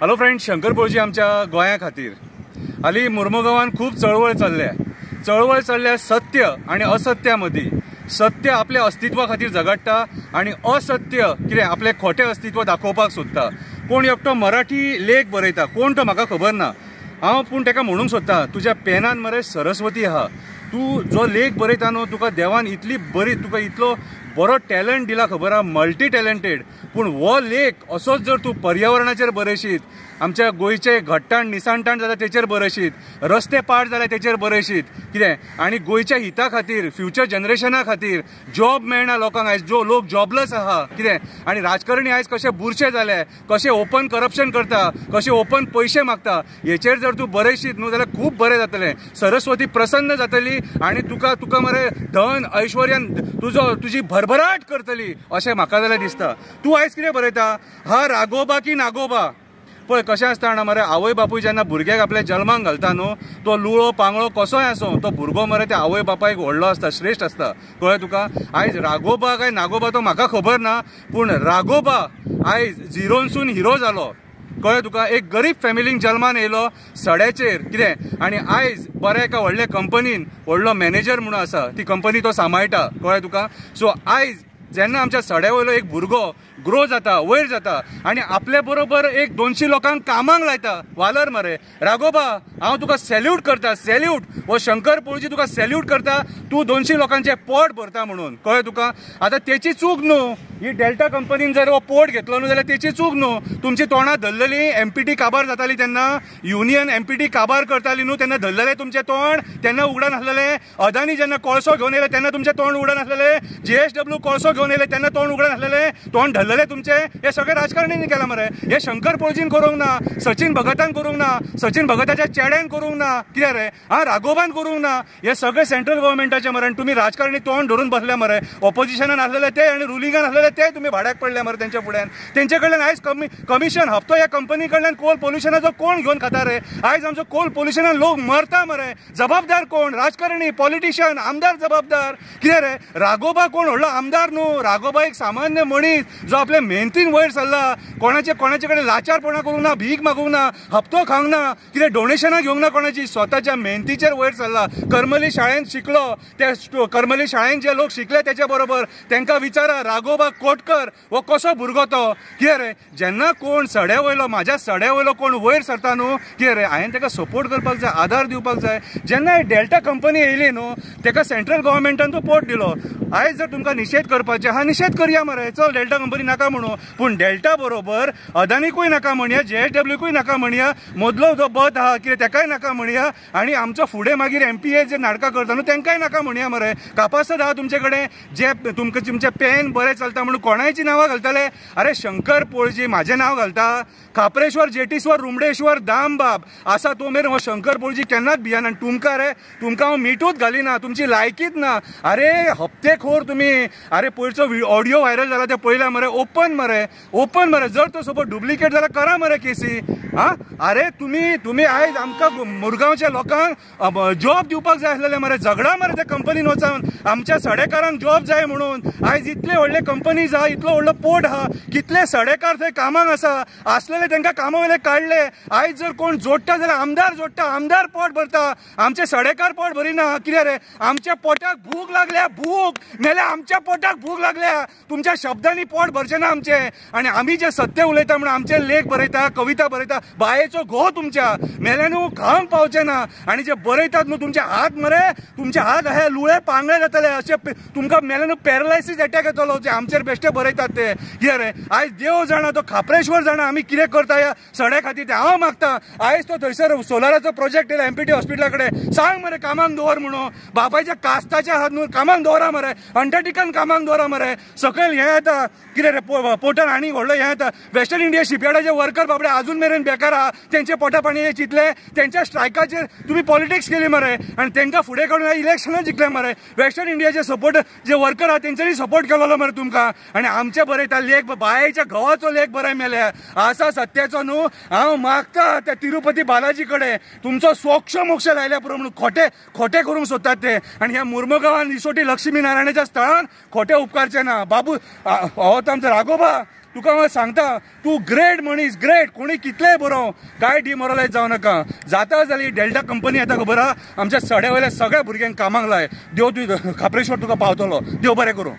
Hello friends, Shankar पळजी आमच्या गोंया खातीर हालीं मुर्मुगांवान खूब चळवळ चल्ल्या सत्य आणि असत्या मदीं. सत्य आपल्या अस्तित्वा खातीर झगडटा आणि असत्य कितें आपले खोटे अस्तित्व दाखोवपाक सोदता. कोण एकटो मराठी लेख बरयता, कोण तो म्हाका खबर ना, हांव पूण ताका म्हणूंक सोदता, तुज्या पेनान मरे सरस्वती आहा. तूं जो लेख बरयता न्हू, तुका देवान इतली बरी, तुका इतलो बरो टॅलंट दिला, खबर आहा, मल्टी टॅलंटेड. पूण हो लेख असोच जर तूं पर्यावरणाचेर बरयशीत, आमच्या गोंयचे घट्टाण निसाणटाण जाल्यार तेचेर बरयशीत, रस्ते पाड जाल्यार तेचेर बरयशीत, कितें आनी गोंयच्या हिता खातीर, फ्युचर जनरेशना खातीर जॉब मेळना लोकांक. आयज जो लोक जॉबलेस आहा, कितें आनी राजकारणी आयज कशे बुरशे जाले, कशे ओपन करप्शन करता, कशे ओपन पयशे मागता, हेचेर जर तूं बरयशीत न्हू जाल्यार खूब बरें जातलें. सरस्वती प्रसन्न जातली आनी तुका मरे धन ऐश्वर्यान तुजी भरभराट करतली अशें म्हाका जाल्यार दिसता. तूं आयज कितें बरयता, हा रागोबा की नागोबा. पळय कशें आसता जाणा मरे, आवय बापूय जेन्ना भुरग्याक आपल्या जल्माक घालता न्हू, तो लुळो पांगळो कसोय आसूं, तो भुरगो मरे त्या आवय बापायक व्हडलो आसता, श्रेश्ठ आसता. कळ्ळें तुका. आयज रागोबा काय नागोबा तो म्हाका खबर ना, पूण रागोबा आयज झिरोनसून हिरो जालो. कळ्ळें तुका. एक गरीब फॅमिलीक जल्मान येयलो सड्याचेर, कितें आनी आयज बऱ्या एका व्हडल्या कंपनीन व्हडलो मॅनेजर म्हणून आसा, ती कंपनी तो सांबाळटा. कळ्ळें तुका. सो आयज जेन्ना आमच्या सड्या वयलो एक भुरगो ग्रो जाता, वयर जाता आनी आपल्या बरोबर एक 200 लोकांक कामाक लायता, वालर मरे. रागोबा, हांव तुका सॅल्यूट करता, सॅल्यूट. हो शंकर पळजी तुका सॅल्यूट करता, तूं 200 लोकांचें पोट भरता म्हणून. कळ्ळें तुका. आतां तेची चूक न्हू, ही डेल्टा कंपनीन जर हो पोट घेतलो न्हू जाल्यार तेची चूक न्हू. तुमची तोंडां धरलेली, एमपीटी काबार जाताली तेन्ना, युनियन एमपीटी काबार करताली न्हू, तेन्ना धरलेलें तुमचें तोंड, तेन्ना उगडा नासलेलें. अदानी जेन्ना कोळसो घेवन येयले तेन्ना तुमचें तोंड उगडा नासलेलें. JSW कोळसो घेवन येयले तेन्ना तोंड उगडा नासलेलें. तोंड धरलेलें तुमचें. हे सगळे राजकारण्यांनी केला मरे. हे शंकर पळजीन करूंक ना, सचिन भगतान करूंक ना, सचिन भगताच्या चेड्यान करूंक ना, कितें रे, राघोबान करूंक ना. हे सगळे सेंट्रल गव्हर्मेंटाचे मरे. तुमी राजकारणी तोंड धरून बसले मरे. ऑपोजिशनान आसलेले ते आनी रुलिंगान आसलेले ते तुमी भाड्याक पडले मरे तेंच्या फुड्यान. तेंचे कडल्यान आयज कमिशन हप्तो ह्या कंपनी कडल्यान कोल पोल्युशनाचो कोण घेवन खाता रे. आयज आमचो कोल पोल्युशनान लोक मरता मरे. जबाबदार कोण? राजकारणी, पॉलिटिशियन, आमदार जबाबदार. कितें रे, राघोबा कोण व्हडलो आमदार न्हू. राघोबा एक सामान्य मनीस जो आपल्या मेहनतीन वयर सरला. कोणाचे कडेन लाचारपणा करूंक ना, भीक मागूंक ना, हप्तो खावंक ना, कितें डोनेशनां घेवंक ना कोणाची. स्वताच्या मेहनतीचेर वयर सरला. करमली शाळेंत शिकलो, त्या करमली शाळेंत जे लोक शिकले तेच्या बरोबर तांकां विचारा, राघोबा कोटकर हो कसो भुरगो तो. कितें रे, जेन्ना कोण सड्या वयलो, म्हाज्या सड्या वयलो कोण वयर सरता न्हू, कितें रे, हांवें ताका सपोर्ट करपाक जाय, आदार दिवपाक जाय. जेन्ना डेल्टा कंपनी येयली न्हू, ताका सेंट्रल गव्हर्मेंटान तो पोट दिलो. आयज जर तुमकां निशेध करपाचे आहा, निशेध करया मरे. चल, डेल्टा कंपनी नाका म्हणू, पूण डेल्टा बरोबर अदानीकूय नाका म्हणया, JSWकूय नाका म्हणया, मदलो जो बत आहा कितें तेकाय नाका म्हणया, आनी आमचो फुडें मागीर MPA जे नाटकां करता न्हू तेंकाय नाका म्हणया मरे. कापासत आहा तुमचे कडेन जे तुमचे पेन बरें चलता म्हणून कोणायची नांवां घालतले. अरे शंकर पळजी म्हाजें नांव घालता, खापरेश्वर, जेटीश्वर, रुमडेश्वर, दामबाब आसा तो मेरेन हो शंकर पळजी केन्नाच भियाना. आनी तुमकां रे, तुमकां हांव मिठूच घालिना, तुमची लायकीच ना. अरे हप्तेखोर तुमी. अरे पयरचो ऑडियो व्हायरल जाला ते पळयला मरे. ओपन मरे. जर तो सपोज डुप्लिकेट जाल्यार करा मरे केसी. अरे तुमी आयज आमकां मुरगांवच्या लोकांक जॉब दिवपाक जाय आसलेले मरे. झगडा मरे त्या कंपनीन वचून, आमच्या सडेकारांक जॉब जाय म्हणून. आयज इतले व्हडले कंपनीज आहा, इतलो व्हडलो पोर्ट आहा, कितले सडेकार थंय कामाक आसलेले तांकां कामा वयले काडले. आयज जर कोण जोडटा जाल्यार आमदार जोडटा, आमदार पोट भरता, आमचे सडेकार पोट भरिना. कितें रे, आमच्या पोटाक भूक लागल्या, भूक मेल्या, आमच्या पोटाक भूक लागल्या. तुमच्या शब्दांनी पोट भरचें ना आमचें. आनी आमी जे सत्य उलयता म्हणून आमचे लेख बरयता, कविता बरयता, बायेचो घो तुमच्या मेल्यानू खावंक पावचे ना. आनी जे बरयतात न्हू तुमचे हात मरे, तुमचे हात हे लुळे पांगळे जातले. अशे तुमकां मेल्यानू पॅरलायसीस अटॅक येतलो जे आमचेर बेश्टे बरयतात ते. कितें रे, आयज देव जाणा, तो खापरेश्वर जाणा आमी कितें करता ह्या सड्या खातीर ते. हांव मागता आयज तो थंयसर सोलाराचो प्रोजेक्ट येयला MPT हॉस्पिटला कडेन, सांग मरे कामाक दवर म्हणून. बापायच्या कास्ताच्या हात न्हू कामाक दवरा मरे, अंडरटेकन कामाक दवरा मरे. सकयल हें येता कितें रे, पोटान आनी व्हडलो हें येता. वेस्टर्न इंडिया शिपयार्डाचे वर्कर बाबडे अजून मेरेन बेकार आहा. तेंचे पोटा पाणी चिंतले, तेंच्या स्ट्रायकाचेर तुमी पॉलिटिक्स केली मरे, आनी तांकां फुडें काडून इलेक्शनां जिखले मरे. वेस्टर्न इंडियाचे सपोर्ट जे वर्कर आहा तेंच्यांनी सपोर्ट केलो मरे तुमकां. आनी आमचे बरयता लेख, बायेच्या घोवाचो लेख बरय मेल्या. आसा सत्याचो न्हू. हांव मागता त्या तिरुपती बालाजी कडेन तुमचो सोक्ष मोक्ष लायल्या पुरो म्हणून. खोटे करूंक सोदतात ते. आनी ह्या मुर्मुगांवान इसोटी लक्ष्मी नारायणाच्या स्थळान खोटे उपकारचे ना. बाबू हो आमचो राघोबा तुका हांव सांगता तूं ग्रेट मनीस, ग्रेट. कोणी कितलेंय बरोव, काय डिमोरलायज जावं नाका. जाता जाल्यार डेल्टा कंपनी येता खबर आहा, आमच्या सड्या वयल्या सगळ्या भुरग्यांक कामाक लाय. देव तूं खापरेश्वर तुका पावतलो. देव बरें करूं.